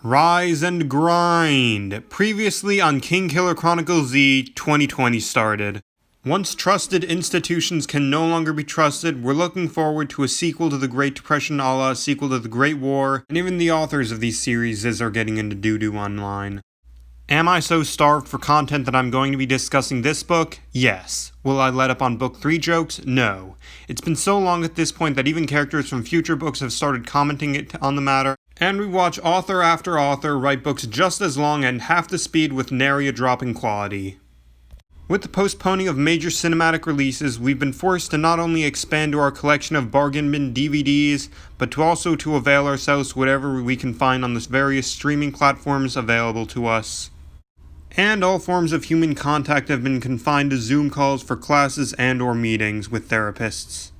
Rise and grind! Previously on Kingkiller Chronicle Z, 2020 started. Once trusted institutions can no longer be trusted, we're looking forward to a sequel to the Great Depression a la a sequel to the Great War, and even the authors of these series are getting into doo-doo online. Am I so starved for content that I'm going to be discussing this book? Yes. Will I let up on book 3 jokes? No. It's been so long at this point that even characters from future books have started commenting on the matter, and we watch author after author write books just as long and half the speed with nary a drop in quality. With the postponing of major cinematic releases, we've been forced to not only expand to our collection of bargain bin DVDs, but to also to avail ourselves to whatever we can find on the various streaming platforms available to us. And all forms of human contact have been confined to Zoom calls for classes and or meetings with therapists.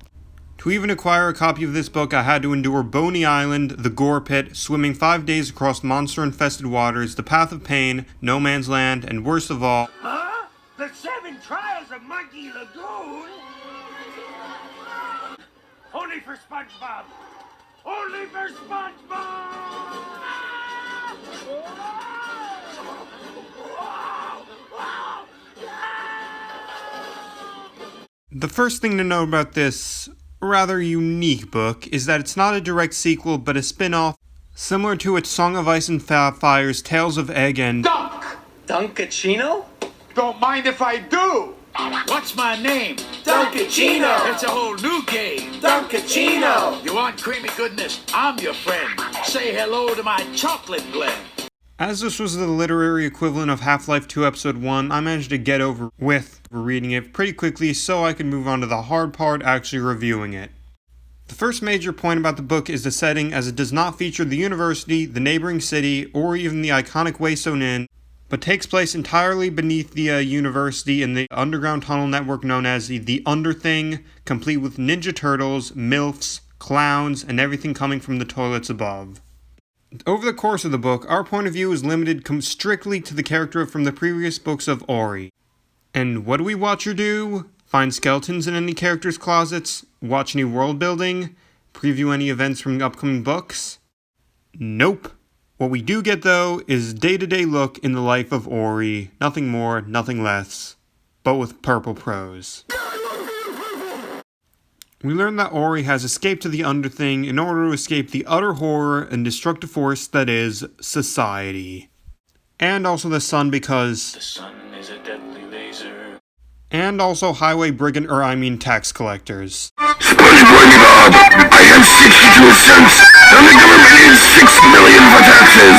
To even acquire a copy of this book, I had to endure Boney Island, the Gore Pit, swimming 5 days across monster-infested waters, the Path of Pain, No Man's Land, and worst of all... Huh? The 7 Trials of Monkey Lagoon? Only for SpongeBob! Only for SpongeBob! The first thing to know about this rather unique book is that it's not a direct sequel but a spin-off similar to its Song of Ice and Fire's Tales of Egg and Dunk! Dunkachino? Don't mind if I do! What's my name? Dunkachino! It's a whole new game. Dunkachino! You want creamy goodness? I'm your friend. Say hello to my chocolate blend. As this was the literary equivalent of Half-Life 2 Episode 1, I managed to get over with reading it pretty quickly so I could move on to the hard part, actually reviewing it. The first major point about the book is the setting, as it does not feature the university, the neighboring city, or even the iconic Waystone Inn, but takes place entirely beneath the university in the underground tunnel network known as the Underthing, complete with Ninja Turtles, MILFs, clowns, and everything coming from the toilets above. Over the course of the book, our point of view is limited strictly to the character from the previous books of Ori. And what do we watch her do? Find skeletons in any character's closets? Watch any world building? Preview any events from upcoming books? Nope. What we do get, though, is day-to-day look in the life of Ori. Nothing more, nothing less. But with purple prose. We learn that Ori has escaped to the Underthing in order to escape the utter horror and destructive force that is society. And also the sun because... The sun is a deadly laser. And also highway tax collectors. Spongeboi, God! I have 62 cents, and the government needs 6 million for taxes!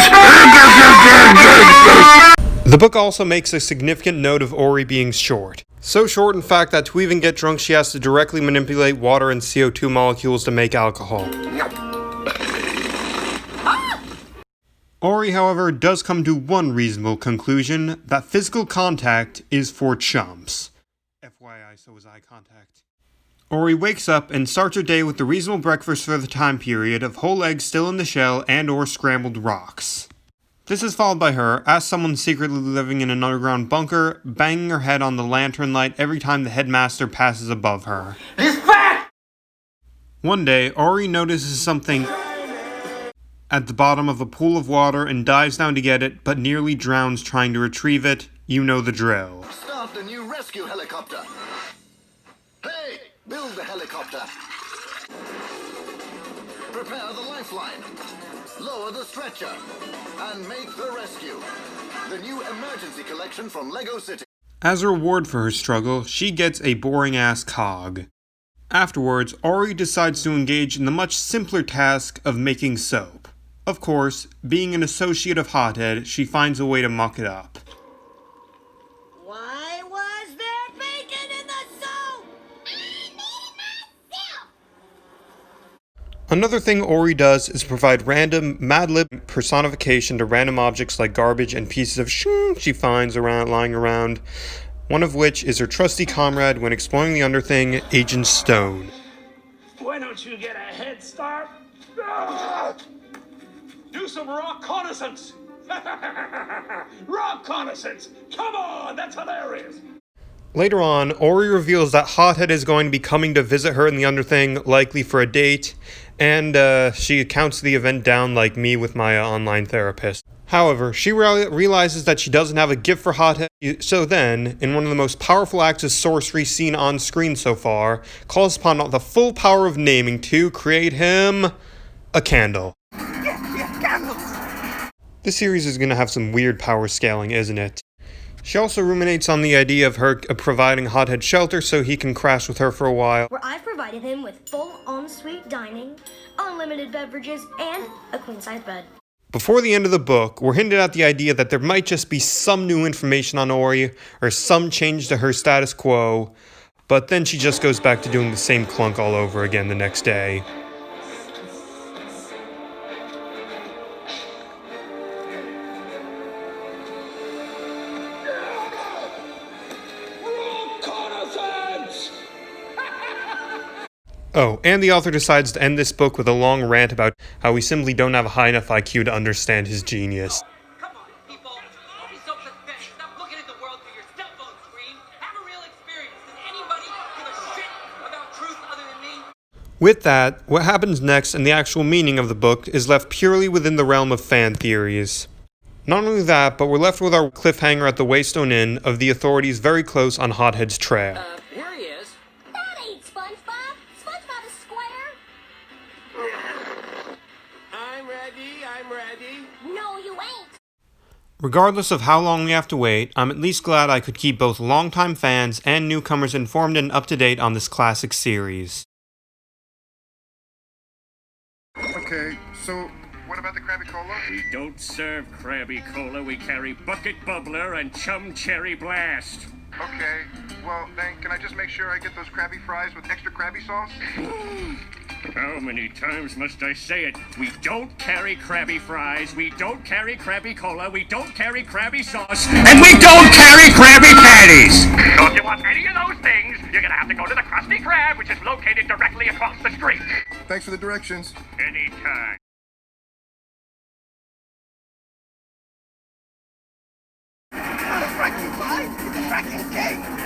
The book also makes a significant note of Ori being short. So short, in fact, that to even get drunk she has to directly manipulate water and CO2 molecules to make alcohol. Ori, however, does come to one reasonable conclusion, that physical contact is for chumps. FYI, so is eye contact. Ori wakes up and starts her day with the reasonable breakfast for the time period of whole eggs still in the shell and or scrambled rocks. This is followed by her, as someone secretly living in an underground bunker, banging her head on the lantern light every time the headmaster passes above her. He's back! One day, Ori notices something at the bottom of a pool of water and dives down to get it, but nearly drowns trying to retrieve it. You know the drill. Start the new rescue helicopter. Hey, build the helicopter. Prepare the lifeline. Lower the stretcher. And make the rescue. The new emergency collection from Lego City. As a reward for her struggle, she gets a boring-ass cog. Afterwards, Ori decides to engage in the much simpler task of making soap. Of course, being an associate of Hothead, she finds a way to muck it up. Why was there bacon in the soap? I made it myself! Another thing Ori does is provide random Mad Lib personification to random objects like garbage and pieces of she finds lying around, one of which is her trusty comrade when exploring the Underthing, Agent Stone. Why don't you get a head start? Ah! Do some rock-connaissance! Rock-connaissance! Come on, that's hilarious! Later on, Ori reveals that Hothead is going to be coming to visit her in the Underthing, likely for a date, and she counts the event down like me with my online therapist. However, she realizes that she doesn't have a gift for Hothead, so then, in one of the most powerful acts of sorcery seen on screen so far, calls upon the full power of naming to create him a candle. This series is going to have some weird power scaling, isn't it? She also ruminates on the idea of her providing Hothead shelter so he can crash with her for a while. Where I've provided him with full en-suite dining, unlimited beverages, and a queen-size bed. Before the end of the book, we're hinted at the idea that there might just be some new information on Ori, or some change to her status quo, but then she just goes back to doing the same clunk all over again the next day. Oh, and the author decides to end this book with a long rant about how we simply don't have a high enough IQ to understand his genius. Come on, people. Don't be so pathetic. Stop looking at the world through your cell phone screen. Have a real experience. Does anybody give a shit about truth other than me? With that, what happens next and the actual meaning of the book is left purely within the realm of fan theories. Not only that, but we're left with our cliffhanger at the Waystone Inn of the authorities very close on Hothead's trail. Here he is. That ain't SpongeBob. SpongeBob is square. I'm ready. No, you ain't. Regardless of how long we have to wait, I'm at least glad I could keep both longtime fans and newcomers informed and up to date on this classic series. Okay, so what about the Krabby Cola? We don't serve Krabby Cola, we carry Bucket Bubbler and Chum Cherry Blast. Okay, well then can I just make sure I get those Krabby fries with extra Krabby sauce? How many times must I say it? We don't carry Krabby Fries, we don't carry Krabby Cola, we don't carry Krabby Sauce, and we don't carry Krabby Patties! So if you want any of those things, you're gonna have to go to the Krusty Krab, which is located directly across the street. Thanks for the directions. Anytime. Fracking pie? Fracking cake?